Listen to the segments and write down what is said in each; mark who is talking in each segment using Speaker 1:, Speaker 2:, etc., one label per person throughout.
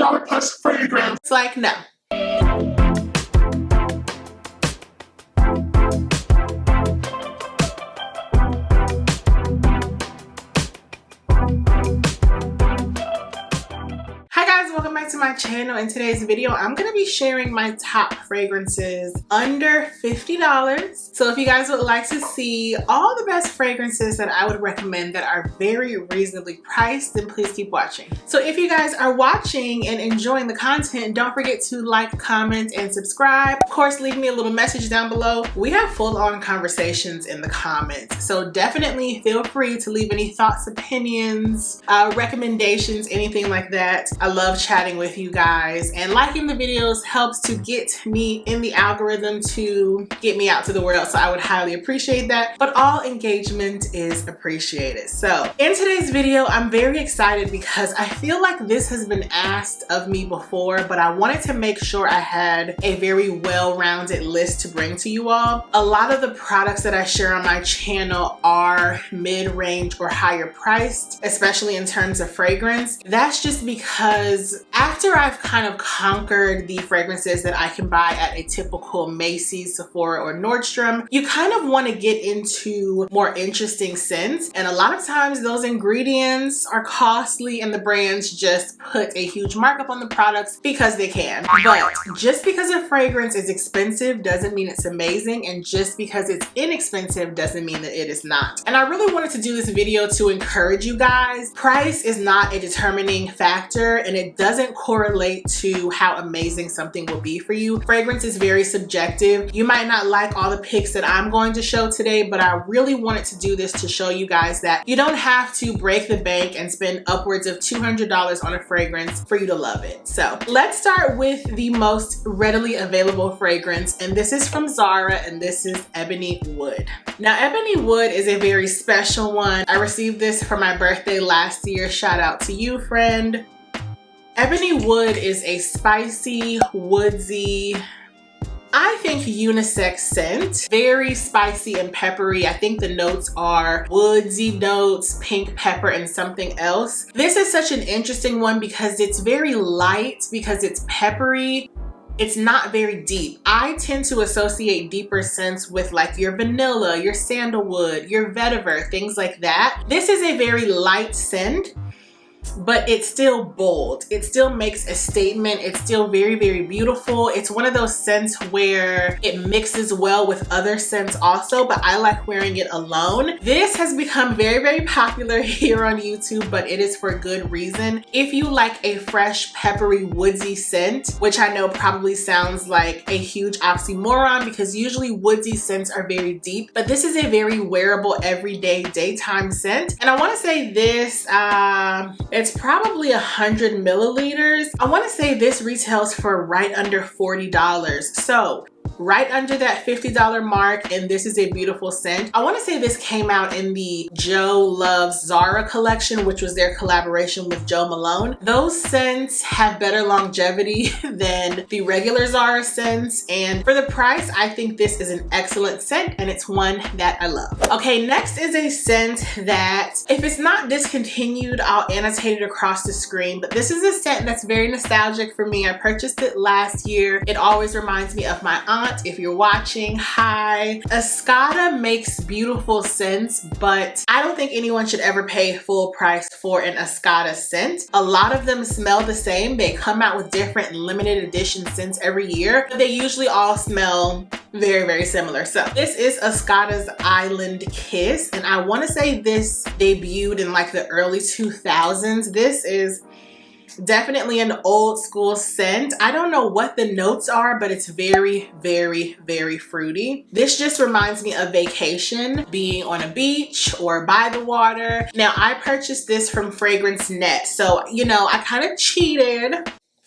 Speaker 1: $50 plus fragrance.
Speaker 2: It's like, no. Welcome back to my channel. In today's video, I'm going to be sharing my top fragrances under $50. So if you guys would like to see all the best fragrances that I would recommend that are very reasonably priced, then please keep watching. So if you guys are watching and enjoying the content, don't forget to like, comment, and subscribe. Of course, leave me a little message down below. We have full-on conversations in the comments, so definitely feel free to leave any thoughts, opinions, recommendations, anything like that. I love chatting with you guys, and liking the videos helps to get me in the algorithm to get me out to the world, so I would highly appreciate that. But all engagement is appreciated. So in today's video, I'm very excited because I feel like this has been asked of me before, but I wanted to make sure I had a very well-rounded list to bring to you all. A lot of the products that I share on my channel are mid-range or higher priced, especially in terms of fragrance. That's just because after I've kind of conquered the fragrances that I can buy at a typical Macy's, Sephora, or Nordstrom, you kind of want to get into more interesting scents. And a lot of times those ingredients are costly and the brands just put a huge markup on the products because they can. But just because a fragrance is expensive doesn't mean it's amazing, and just because it's inexpensive doesn't mean that it is not. And I really wanted to do this video to encourage you guys. Price is not a determining factor, and it doesn't correlate to how amazing something will be for you. Fragrance is very subjective. You might not like all the picks that I'm going to show today, but I really wanted to do this to show you guys that you don't have to break the bank and spend upwards of $200 on a fragrance for you to love it. So let's start with the most readily available fragrance, and this is from Zara, and this is Ebony Wood. Now, Ebony Wood is a very special one. I received this for my birthday last year. Shout out to you, friend. Ebony Wood is a spicy, woodsy, I think unisex scent. Very spicy and peppery. I think the notes are woodsy notes, pink pepper, and something else. This is such an interesting one because it's very light, because it's peppery. It's not very deep. I tend to associate deeper scents with like your vanilla, your sandalwood, your vetiver, things like that. This is a very light scent, but it's still bold. It still makes a statement. It's still very, very beautiful. It's one of those scents where it mixes well with other scents also, but I like wearing it alone. This has become very, very popular here on YouTube, but it is for good reason. If you like a fresh, peppery, woodsy scent, which I know probably sounds like a huge oxymoron because usually woodsy scents are very deep, but this is a very wearable, everyday, daytime scent. And I want to say this, it's probably 100 milliliters. I want to say this retails for right under $40. So right under that $50 mark, and this is a beautiful scent. I want to say this came out in the Joe Loves Zara collection, which was their collaboration with Joe Malone. Those scents have better longevity than the regular Zara scents, and for the price, I think this is an excellent scent, and it's one that I love. Okay, next is a scent that, if it's not discontinued, I'll annotate it across the screen, but this is a scent that's very nostalgic for me. I purchased it last year. It always reminds me of my aunt. If you're watching, hi. Escada makes beautiful scents, but I don't think anyone should ever pay full price for an Escada scent. A lot of them smell the same. They come out with different limited edition scents every year, but they usually all smell very, very similar. So this is Escada's Island Kiss, and I want to say this debuted in like the early 2000s. This is definitely an old school scent. I don't know what the notes are, but it's very, very, very fruity. This just reminds me of vacation, being on a beach or by the water. Now, I purchased this from Fragrance Net, so you know, I kind of cheated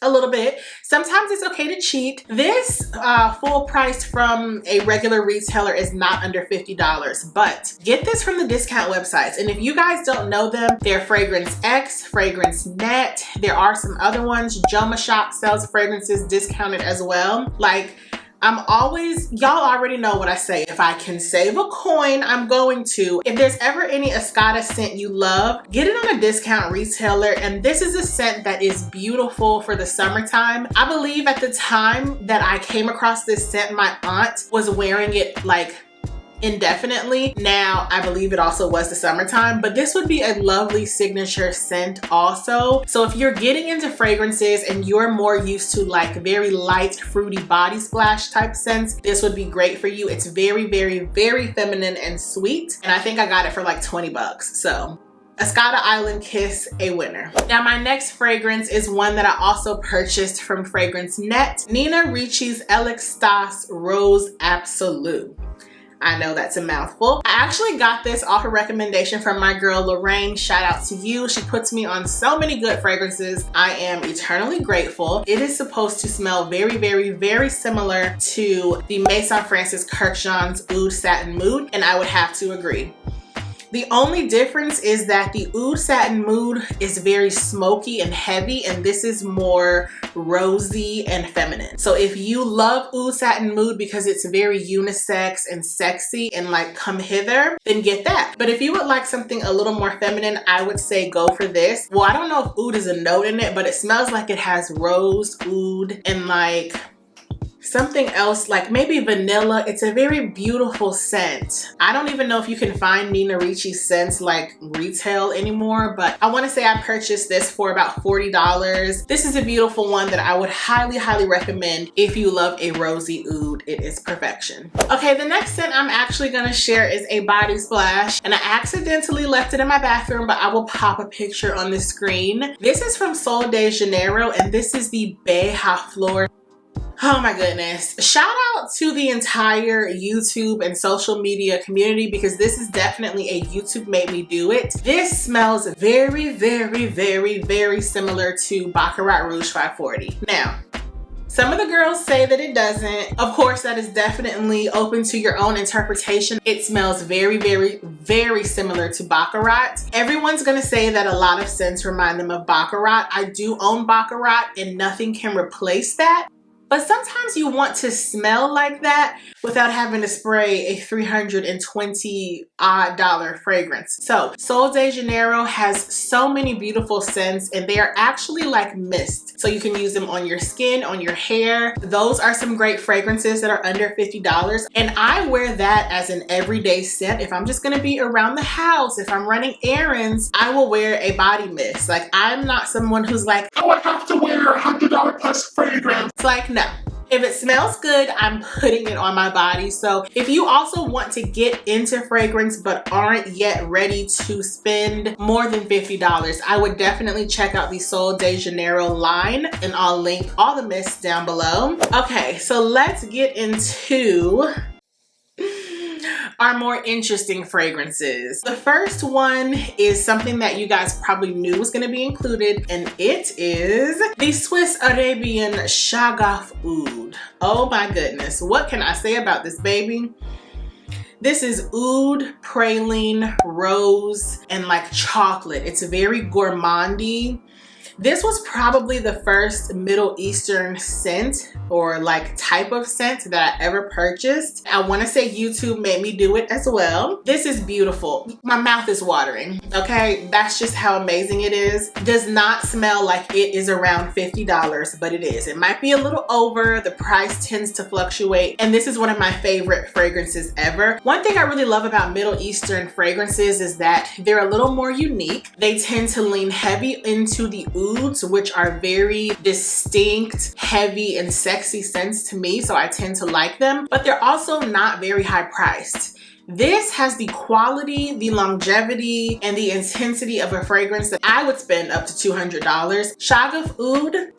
Speaker 2: a little bit. Sometimes it's okay to cheat. This full price from a regular retailer is not under $50, but get this from the discount websites. And if you guys don't know them, they're Fragrance X, Fragrance Net. There are some other ones. Joma Shop sells fragrances discounted as well. Like, y'all already know what I say. If I can save a coin, I'm going to. If there's ever any Escada scent you love, get it on a discount retailer. And this is a scent that is beautiful for the summertime. I believe at the time that I came across this scent, my aunt was wearing it like indefinitely. Now I believe it also was the summertime, but this would be a lovely signature scent also. So if you're getting into fragrances and you're more used to like very light fruity body splash type scents, this would be great for you. It's very, very, very feminine and sweet, and I think I got it for like 20 bucks. So Escada Island Kiss, a winner. Now my next fragrance is one that I also purchased from Fragrance Net, Nina Ricci's Extase Rose Absolute. I know that's a mouthful. I actually got this off a recommendation from my girl Lorraine. Shout out to you. She puts me on so many good fragrances. I am eternally grateful. It is supposed to smell very, very, very similar to the Maison Francis Kurkdjian's Oud Satin Mood, and I would have to agree. The only difference is that the Oud Satin Mood is very smoky and heavy, and this is more rosy and feminine. So if you love Oud Satin Mood because it's very unisex and sexy and like come hither, then get that. But if you would like something a little more feminine, I would say go for this. Well, I don't know if oud is a note in it, but it smells like it has rose, oud, and like something else, like maybe vanilla. It's a very beautiful scent. I don't even know if you can find Nina Ricci scents like retail anymore, but I want to say I purchased this for about $40. This is a beautiful one that I would highly, highly recommend if you love a rosy oud. It is perfection. Okay, the next scent I'm actually going to share is a body splash, and I accidentally left it in my bathroom, but I will pop a picture on the screen. This is from Sol de Janeiro, and this is the Beija Flor. Oh my goodness. Shout out to the entire YouTube and social media community, because this is definitely a YouTube made me do it. This smells very, very, very, very similar to Baccarat Rouge 540. Now, some of the girls say that it doesn't. Of course, that is definitely open to your own interpretation. It smells very, very, very similar to Baccarat. Everyone's gonna say that a lot of scents remind them of Baccarat. I do own Baccarat, and nothing can replace that. But sometimes you want to smell like that without having to spray a $320 odd fragrance. So Sol de Janeiro has so many beautiful scents, and they are actually like mist. So you can use them on your skin, on your hair. Those are some great fragrances that are under $50. And I wear that as an everyday scent. If I'm just gonna be around the house, if I'm running errands, I will wear a body mist. Like, I'm not someone who's like, oh, I have to wear a $100 plus fragrance. It's like, no. If it smells good, I'm putting it on my body. So if you also want to get into fragrance but aren't yet ready to spend more than $50, I would definitely check out the Sol de Janeiro line, and I'll link all the mists down below. Okay, so let's get into our more interesting fragrances. The first one is something that you guys probably knew was going to be included, and it is the Swiss Arabian Shaghaf Oud. Oh my goodness, what can I say about this baby? This is oud, praline, rose, and like chocolate. It's very gourmandy. This was probably the first Middle Eastern scent or like type of scent that I ever purchased. I want to say YouTube made me do it as well. This is beautiful. My mouth is watering, okay? That's just how amazing it is. Does not smell like it is around $50, but it is. It might be a little over. The price tends to fluctuate, and this is one of my favorite fragrances ever. One thing I really love about Middle Eastern fragrances is that they're a little more unique. They tend to lean heavy into the ouds, which are very distinct, heavy, and sexy scents to me, so I tend to like them, but they're also not very high priced. This has the quality, the longevity, and the intensity of a fragrance that I would spend up to $200. Shaghaf Oud,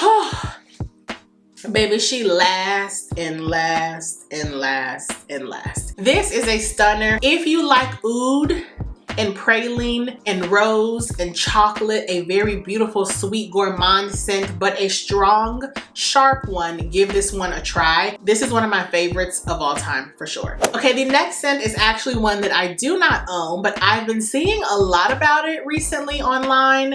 Speaker 2: oh, baby, she lasts and lasts and lasts and lasts. This is a stunner. If you like oud and praline and rose and chocolate, a very beautiful sweet gourmand scent, but a strong, sharp one. Give this one a try. This is one of my favorites of all time for sure. Okay, the next scent is actually one that I do not own, but I've been seeing a lot about it recently online,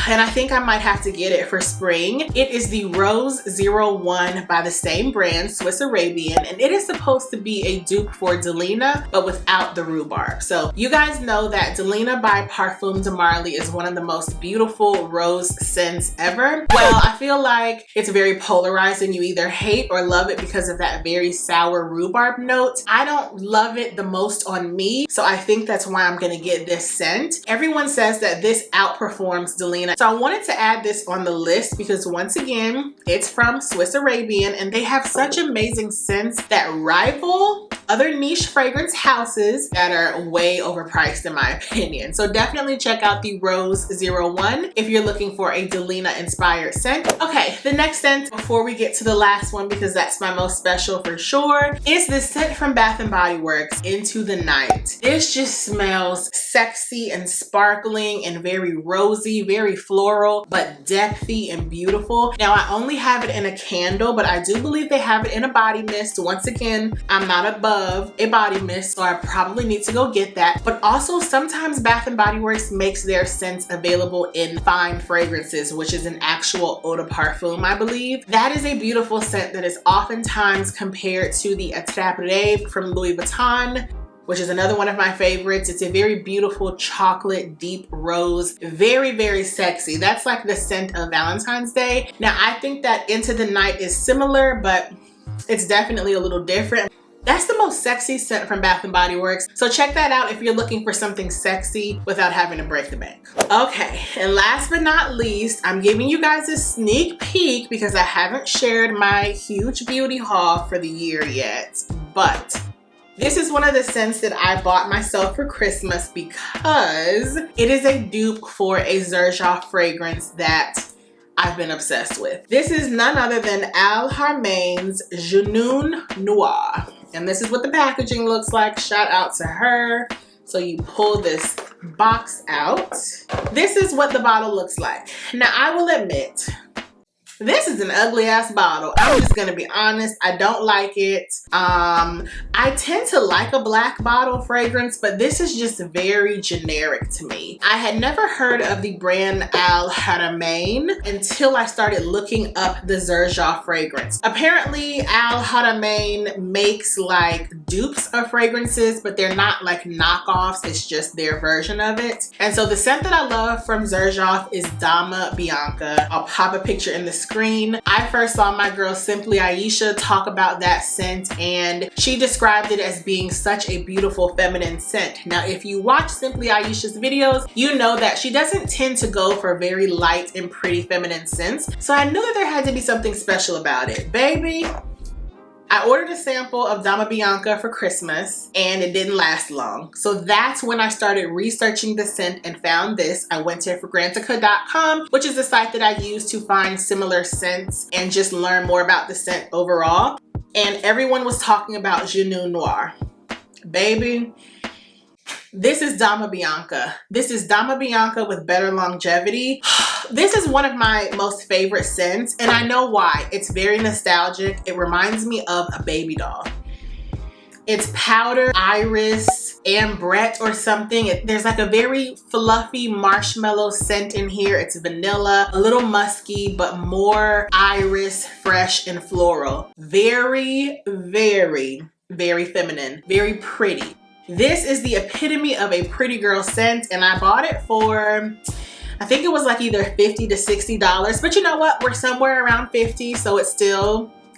Speaker 2: and I think I might have to get it for spring. It is the Rose 01 by the same brand, Swiss Arabian, and it is supposed to be a dupe for Delina, but without the rhubarb. So you guys know that Delina by Parfum de Marly is one of the most beautiful rose scents ever. Well, I feel like it's very polarized and you either hate or love it because of that very sour rhubarb note. I don't love it the most on me, so I think that's why I'm gonna get this scent. Everyone says that this outperforms Delina, so I wanted to add this on the list because once again, it's from Swiss Arabian and they have such amazing scents that rival other niche fragrance houses that are way overpriced in my opinion. So definitely check out the Rose 01 if you're looking for a Delina inspired scent. Okay, the next scent before we get to the last one, because that's my most special for sure, is this scent from Bath & Body Works, Into the Night. This just smells sexy and sparkling and very rosy, very floral, but depthy and beautiful. Now I only have it in a candle, but I do believe they have it in a body mist. Once again, I'm not above a body mist, so I probably need to go get that. But also sometimes Bath & Body Works makes their scents available in fine fragrances, which is an actual eau de parfum, I believe. That is a beautiful scent that is oftentimes compared to the Attrape from Louis Vuitton, which is another one of my favorites. It's a very beautiful chocolate deep rose, very, very sexy. That's like the scent of Valentine's Day. Now I think that Into the Night is similar, but it's definitely a little different. That's the most sexy scent from Bath & Body Works. So check that out if you're looking for something sexy without having to break the bank. Okay, and last but not least, I'm giving you guys a sneak peek because I haven't shared my huge beauty haul for the year yet. But this is one of the scents that I bought myself for Christmas because it is a dupe for a Shaghaf fragrance that I've been obsessed with. This is none other than Haramain's Junoon Noir. And this is what the packaging looks like. Shout out to her. So you pull this box out. This is what the bottle looks like. Now I will admit, this is an ugly ass bottle. I'm just gonna be honest, I don't like it. I tend to like a black bottle fragrance, but this is just very generic to me. I had never heard of the brand Haramain until I started looking up the Shaghaf fragrance. Apparently Haramain makes like dupes of fragrances, but they're not like knockoffs, it's just their version of it. And so the scent that I love from Shaghaf is Dama Bianca. I'll pop a picture in the screen. I first saw my girl Simply Aisha talk about that scent and she described it as being such a beautiful feminine scent. Now if you watch Simply Aisha's videos, you know that she doesn't tend to go for very light and pretty feminine scents. So I knew that there had to be something special about it. Baby, I ordered a sample of Dama Bianca for Christmas and it didn't last long. So that's when I started researching the scent and found this. I went to fragrantica.com, which is the site that I use to find similar scents and just learn more about the scent overall. And everyone was talking about Junoon Noir. Baby, this is Dama Bianca. This is Dama Bianca with better longevity. This is one of my most favorite scents and I know why. It's very nostalgic. It reminds me of a baby doll. It's powder, iris, ambrette or something. There's like a very fluffy marshmallow scent in here. It's vanilla, a little musky, but more iris, fresh and floral. Very, very, very feminine, very pretty. This is the epitome of a pretty girl scent and I bought it for, I think it was like either $50 to $60, but you know what? We're somewhere around 50, so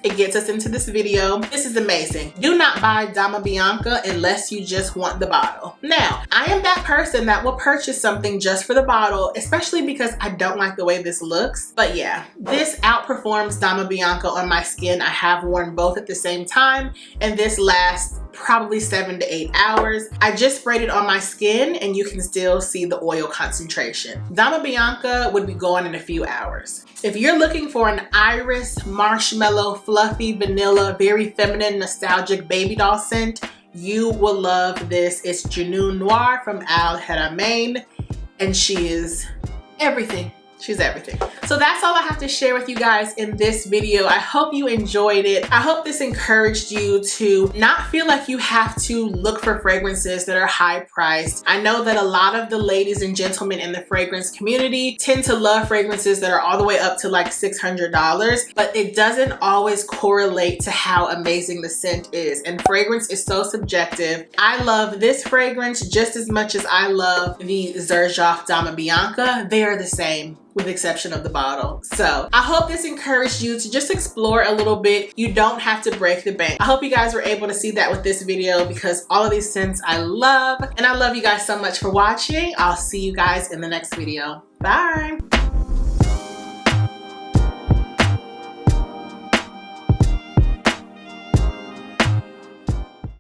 Speaker 2: it gets us into this video. This is amazing. Do not buy Dama Bianca unless you just want the bottle. Now, I am that person that will purchase something just for the bottle, especially because I don't like the way this looks. But yeah, this outperforms Dama Bianca on my skin. I have worn both at the same time, and this lasts probably 7 to 8 hours. I just sprayed it on my skin and you can still see the oil concentration. Dama Bianca would be gone in a few hours. If you're looking for an iris, marshmallow, fluffy, vanilla, very feminine, nostalgic baby doll scent, You will love this. It's Junoon Noir from Haramain, and she is everything. She's everything. So that's all I have to share with you guys in this video. I hope you enjoyed it. I hope this encouraged you to not feel like you have to look for fragrances that are high priced. I know that a lot of the ladies and gentlemen in the fragrance community tend to love fragrances that are all the way up to like $600, but it doesn't always correlate to how amazing the scent is. And fragrance is so subjective. I love this fragrance just as much as I love the Shaghaf Dama Bianca. They are the same, with the exception of the bottle. So I hope this encouraged you to just explore a little bit. You don't have to break the bank. I hope you guys were able to see that with this video, because all of these scents I love, and I love you guys so much for watching. I'll see you guys in the next video. Bye.